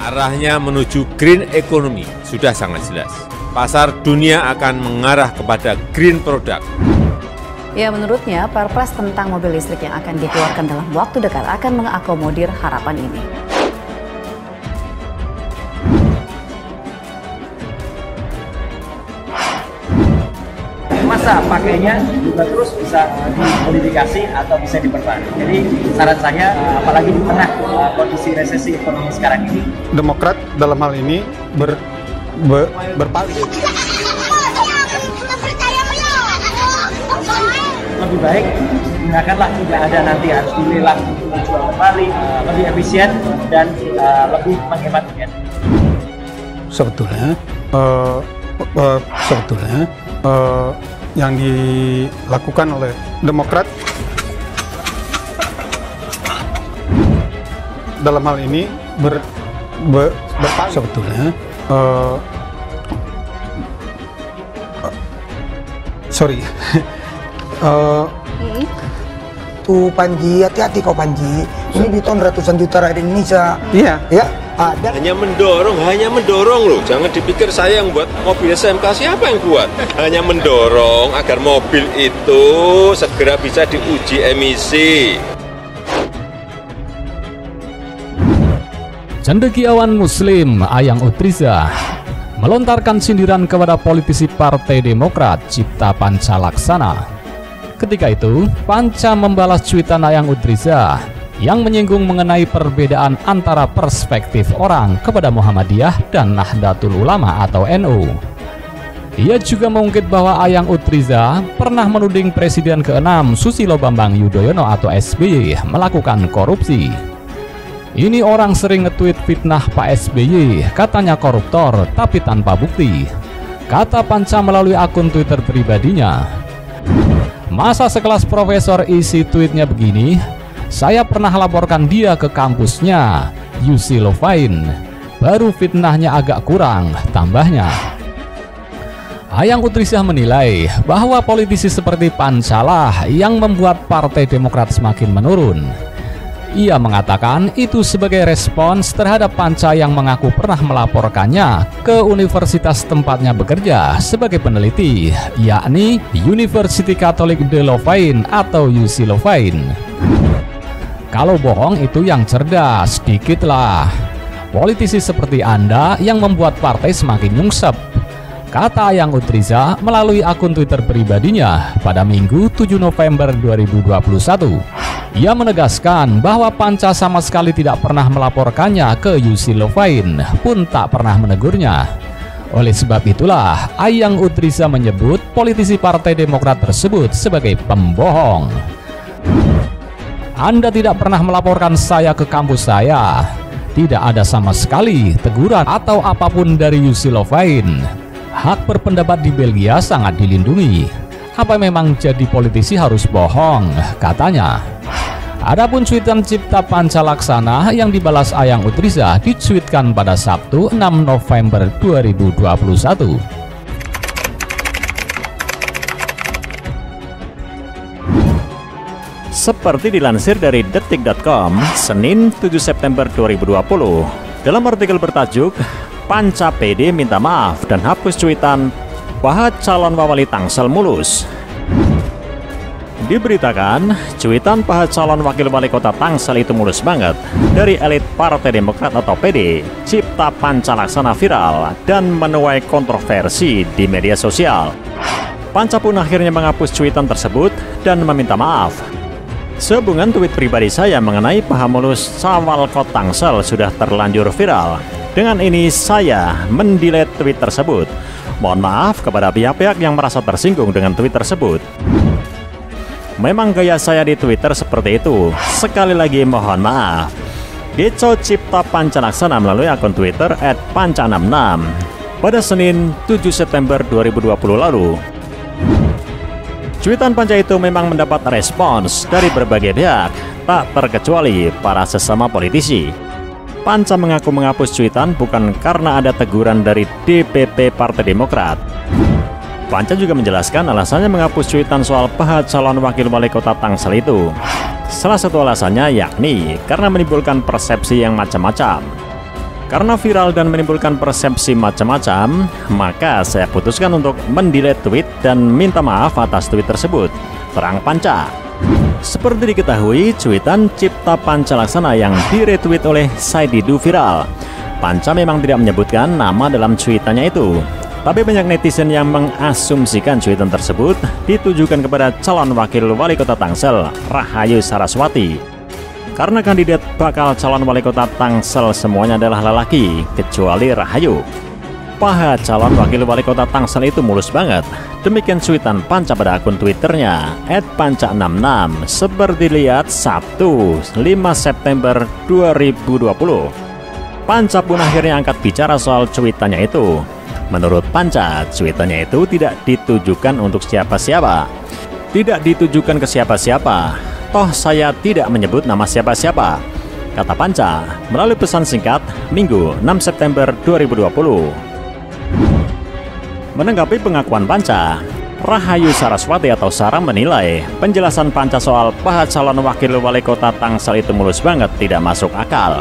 Arahnya menuju green economy sudah sangat jelas. Pasar dunia akan mengarah kepada green product. Ya, menurutnya Perpres tentang mobil listrik yang akan dikeluarkan dalam waktu dekat akan mengakomodir harapan ini. Masa pakainya juga terus bisa dimodifikasi atau bisa diperbarui. Jadi saran saya, apalagi di tengah kondisi resesi ekonomi sekarang ini, Demokrat dalam hal ini berpaling. lebih baik gunakanlah, tidak ada nanti harus dilelang untuk menjual kembali, lebih efisien dan lebih menghemat energi. Sebetulnya yang dilakukan oleh Demokrat dalam hal ini berpaling. Sebetulnya Tuh Panji, hati-hati kau Panji. Ini diton ratusan juta rakyat Indonesia. Iya. Ya. Hanya mendorong loh. Jangan dipikir saya yang buat mobil SMK, siapa yang buat? Hanya mendorong agar mobil itu segera bisa diuji emisi. Cendekiawan Muslim Ayang Utriza melontarkan sindiran kepada politisi Partai Demokrat Cipta Panca Laksana. Ketika itu, Panca membalas cuitan Ayang Utriza yang menyinggung mengenai perbedaan antara perspektif orang kepada Muhammadiyah dan Nahdlatul Ulama atau NU. Ia juga mengungkit bahwa Ayang Utriza pernah menuding Presiden ke-6 Susilo Bambang Yudhoyono atau SBY melakukan korupsi. Ini orang sering nge-tweet fitnah Pak SBY, katanya koruptor tapi tanpa bukti, kata Panca melalui akun Twitter pribadinya. Masa sekelas profesor isi tweetnya begini, saya pernah laporkan dia ke kampusnya, UC Louvain, baru fitnahnya agak kurang, tambahnya. Ayang Utriza menilai bahwa politisi seperti Panca lah yang membuat Partai Demokrat semakin menurun. Ia mengatakan itu sebagai respons terhadap Panca yang mengaku pernah melaporkannya ke universitas tempatnya bekerja sebagai peneliti, yakni University Catholic de Louvain atau UC Louvain. Kalau bohong itu yang cerdas, dikit lah. Politisi seperti Anda yang membuat partai semakin nyungsep, kata Ayang Utriza melalui akun Twitter pribadinya pada Minggu 7 November 2021. Ia menegaskan bahwa Panca sama sekali tidak pernah melaporkannya ke UC Louvain, pun tak pernah menegurnya. Oleh sebab itulah, Ayang Utriza menyebut politisi Partai Demokrat tersebut sebagai pembohong. Anda tidak pernah melaporkan saya ke kampus saya. Tidak ada sama sekali teguran atau apapun dari UC Louvain. Hak berpendapat di Belgia sangat dilindungi. Apa memang jadi politisi harus bohong, katanya. Adapun cuitan Cipta Panca Laksana yang dibalas Ayang Utriza dicuitkan pada Sabtu 6 November 2021. Seperti dilansir dari detik.com, Senin 7 September 2020, dalam artikel bertajuk Panca PD minta maaf dan hapus cuitan Pahat calon wali Tangsel mulus. Diberitakan, cuitan Pahat calon wakil wali kota Tangsel itu mulus banget dari elit Partai Demokrat atau PD, Cipta Panca Laksana viral dan menuai kontroversi di media sosial. Panca pun akhirnya menghapus cuitan tersebut dan meminta maaf. Sehubungan tweet pribadi saya mengenai Pahamulus Sawal Kot Tangsel sudah terlanjur viral. Dengan ini saya mendelete tweet tersebut. Mohon maaf kepada pihak-pihak yang merasa tersinggung dengan tweet tersebut. Memang gaya saya di Twitter seperti itu. Sekali lagi mohon maaf. Geco Cipta Panca Laksana melalui akun Twitter @panca66 pada Senin 7 September 2020 lalu. Cuitan Panca itu memang mendapat respons dari berbagai pihak, tak terkecuali para sesama politisi. Panca mengaku menghapus cuitan bukan karena ada teguran dari DPP Partai Demokrat. Panca juga menjelaskan alasannya menghapus cuitan soal Pahat calon wakil wali kota Tangsel itu. Salah satu alasannya yakni karena menimbulkan persepsi yang macam-macam. Karena viral dan menimbulkan persepsi macam-macam, maka saya putuskan untuk mendelete tweet dan minta maaf atas tweet tersebut, terang Panca. Seperti diketahui, cuitan Cipta Pancalaksana yang di-retweet oleh Saididu viral. Panca memang tidak menyebutkan nama dalam cuitannya itu, tapi banyak netizen yang mengasumsikan cuitan tersebut ditujukan kepada calon wakil wali kota Tangsel, Rahayu Saraswati. Karena kandidat bakal calon wali kota Tangsel semuanya adalah lelaki, kecuali Rahayu. Paha calon wakil wali kota Tangsel itu mulus banget. Demikian cuitan Panca pada akun Twitternya @panca66 seperti lihat Sabtu 5 September 2020. Panca pun akhirnya angkat bicara soal cuitannya itu. Menurut Panca, cuitannya itu tidak ditujukan untuk siapa-siapa. Tidak ditujukan ke siapa-siapa. Toh saya tidak menyebut nama siapa-siapa, kata Panca melalui pesan singkat Minggu 6 September 2020. Menanggapi pengakuan Panca, Rahayu Saraswati atau Sarah menilai penjelasan Panca soal paha calon wakil wali kota Tangsel itu mulus banget, tidak masuk akal.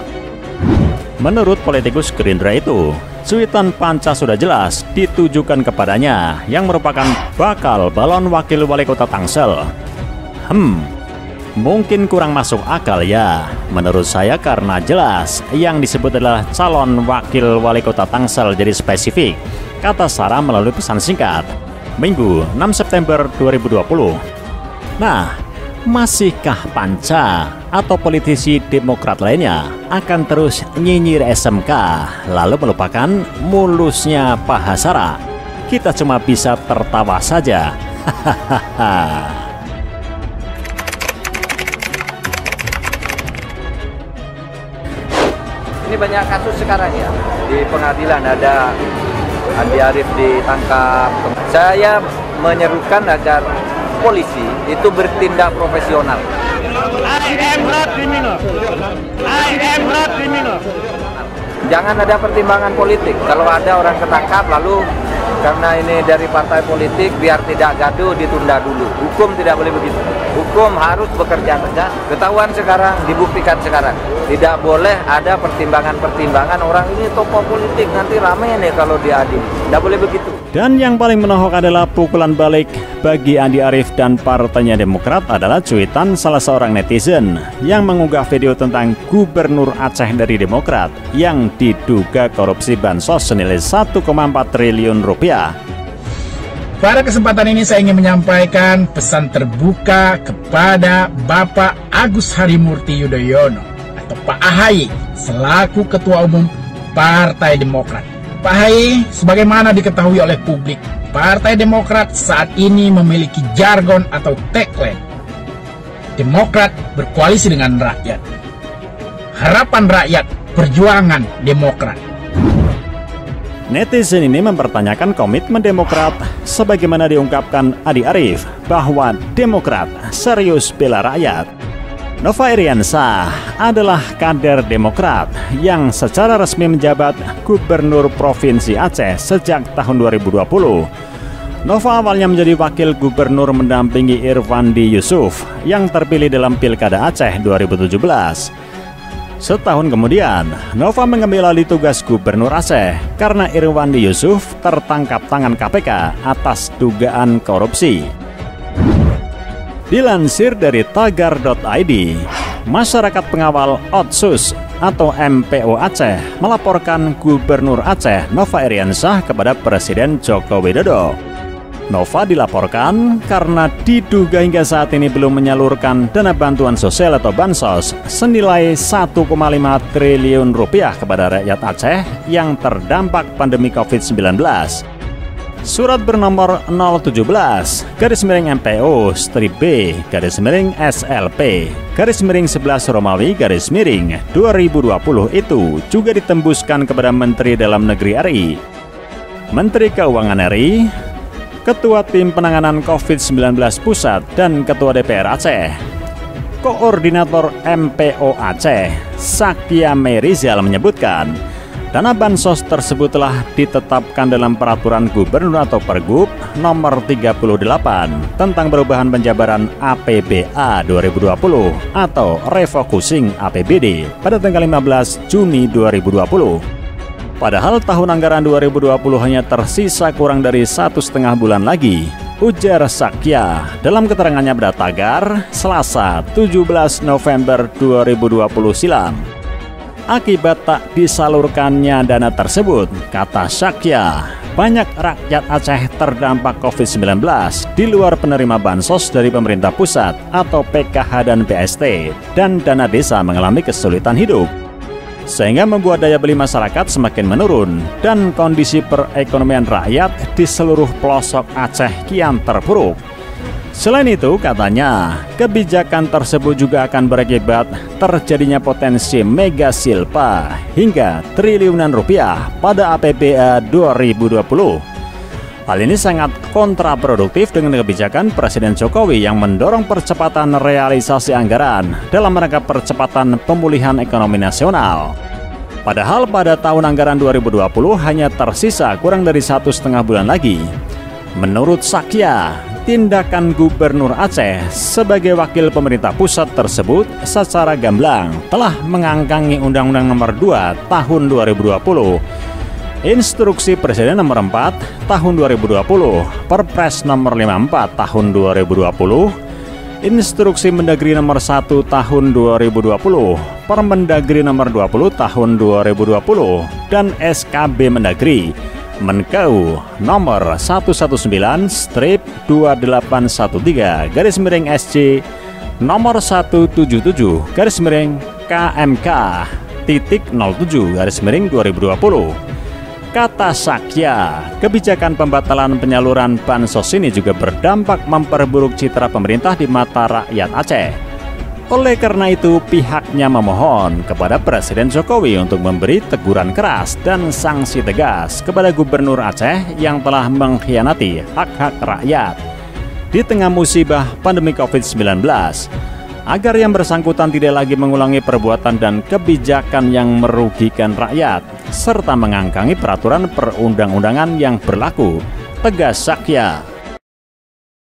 Menurut politikus Gerindra itu, cuitan Panca sudah jelas ditujukan kepadanya yang merupakan bakal balon wakil wali kota Tangsel. Mungkin kurang masuk akal ya. Menurut saya karena jelas yang disebut adalah calon wakil wali kota Tangsel jadi spesifik, kata Sarah melalui pesan singkat Minggu 6 September 2020. Nah, masihkah Panca atau politisi Demokrat lainnya akan terus nyinyir SMK lalu melupakan mulusnya paha Sarah? Kita cuma bisa tertawa saja. Hahaha. Ini banyak kasus sekarang ya, di pengadilan ada Andi Arief ditangkap. Saya menyerukan agar polisi itu bertindak profesional. Jangan ada pertimbangan politik. Kalau ada orang ketangkap lalu karena ini dari partai politik biar tidak gaduh ditunda dulu. Hukum tidak boleh begitu. Hukum harus bekerja tegas. Ketahuan sekarang, dibuktikan sekarang. Tidak boleh ada pertimbangan-pertimbangan orang ini tokoh politik nanti rame nih kalau diadili. Tidak boleh begitu. Dan yang paling menohok adalah pukulan balik bagi Andi Arief dan partainya Demokrat adalah cuitan salah seorang netizen yang mengunggah video tentang Gubernur Aceh dari Demokrat yang diduga korupsi bansos senilai 1,4 triliun rupiah. Pada kesempatan ini saya ingin menyampaikan pesan terbuka kepada Bapak Agus Harimurti Yudhoyono atau Pak AHY selaku Ketua Umum Partai Demokrat. Pak AHY, sebagaimana diketahui oleh publik, Partai Demokrat saat ini memiliki jargon atau tagline Demokrat berkoalisi dengan rakyat. Harapan rakyat, perjuangan Demokrat. Netizen ini mempertanyakan komitmen Demokrat sebagaimana diungkapkan Andi Arief bahwa Demokrat serius bela rakyat. Nova Iriansyah adalah kader Demokrat yang secara resmi menjabat Gubernur Provinsi Aceh sejak tahun 2020. Nova awalnya menjadi wakil gubernur mendampingi Irwandi Yusuf yang terpilih dalam Pilkada Aceh 2017. Setahun kemudian, Nova mengambil alih tugas Gubernur Aceh karena Irwandi Yusuf tertangkap tangan KPK atas dugaan korupsi. Dilansir dari tagar.id, masyarakat pengawal Otsus atau MPO Aceh melaporkan Gubernur Aceh Nova Iriansyah kepada Presiden Joko Widodo. Nova dilaporkan karena diduga hingga saat ini belum menyalurkan dana bantuan sosial atau bansos senilai 1,5 triliun rupiah kepada rakyat Aceh yang terdampak pandemi COVID-19. Surat bernomor 017-MPO-B-SLP-11 Romawi 2020 itu juga ditembuskan kepada Menteri Dalam Negeri RI, Menteri Keuangan RI, Ketua Tim Penanganan COVID-19 Pusat dan Ketua DPR Aceh. Koordinator MPO Aceh, Saktia Merizal menyebutkan, dana bansos tersebut telah ditetapkan dalam Peraturan Gubernur atau Pergub nomor 38 tentang perubahan penjabaran APBA 2020 atau refocusing APBD pada tanggal 15 Juni 2020. Padahal tahun anggaran 2020 hanya tersisa kurang dari 1,5 bulan lagi, ujar Sakya dalam keterangannya pada Tagar, Selasa 17 November 2020 silam. Akibat tak disalurkannya dana tersebut, kata Sakya, banyak rakyat Aceh terdampak COVID-19 di luar penerima bansos dari pemerintah pusat atau PKH dan BST, dan dana desa mengalami kesulitan hidup, sehingga membuat daya beli masyarakat semakin menurun dan kondisi perekonomian rakyat di seluruh pelosok Aceh kian terpuruk. Selain itu, katanya, kebijakan tersebut juga akan berakibat terjadinya potensi mega silpa hingga triliunan rupiah pada APBA 2020. Hal ini sangat kontraproduktif dengan kebijakan Presiden Jokowi yang mendorong percepatan realisasi anggaran dalam rangka percepatan pemulihan ekonomi nasional. Padahal pada tahun anggaran 2020 hanya tersisa kurang dari 1,5 bulan lagi. Menurut Sakya, tindakan Gubernur Aceh sebagai wakil pemerintah pusat tersebut secara gamblang telah mengangkangi Undang-Undang Nomor 2 Tahun 2020, Instruksi Presiden Nomor 4 Tahun 2020, Perpres Nomor 54 Tahun 2020, Instruksi Mendagri Nomor 1 Tahun 2020, Permendagri Nomor 20 Tahun 2020, dan SKB Mendagri Menkeu Nomor 119/2813/SC Nomor 177/KMK.07/2020. Kata Sakya, kebijakan pembatalan penyaluran bansos ini juga berdampak memperburuk citra pemerintah di mata rakyat Aceh. Oleh karena itu, pihaknya memohon kepada Presiden Jokowi untuk memberi teguran keras dan sanksi tegas kepada Gubernur Aceh yang telah mengkhianati hak-hak rakyat di tengah musibah pandemi COVID-19, agar yang bersangkutan tidak lagi mengulangi perbuatan dan kebijakan yang merugikan rakyat, serta mengangkangi peraturan perundang-undangan yang berlaku, tegas Sakya.